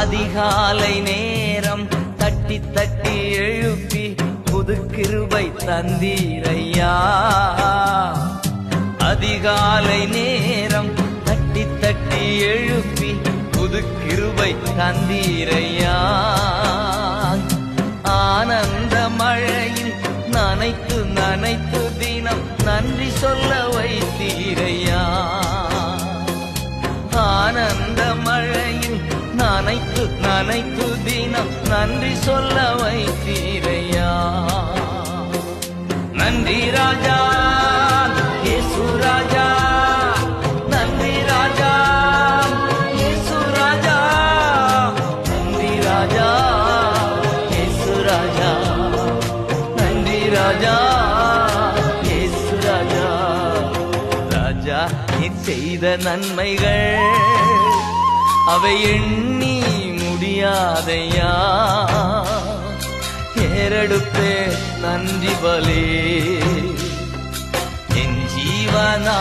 அதிகாலை நேரம் தட்டி தட்டி எழுப்பி புது கிருபை தந்தீரையா. அதிகாலை நேரம் தட்டி தட்டி எழுப்பி புது கிருபை தந்தீரையா. ஆனந்த மழையில் நனைத்து நனைத்து தினம் நன்றி சொல்ல வைத்தீரையா. ஆனந்த மழையில் நனைத்து நனைத்து தினம் நன்றி சொல்ல வைத்தீரையா. நன்றி ராஜா இயேசு ராஜா, நன்றி ராஜா இயேசு ராஜா, நன்றி ராஜா இயேசு ராஜா, நன்றி ராஜா இயேசு ராஜா. ராஜா நீர் செய்த நன்மைகள் அவை எண்ணி முடியாதையா. ஏறெடுப்பே நன்றி பலே என் ஜீவனா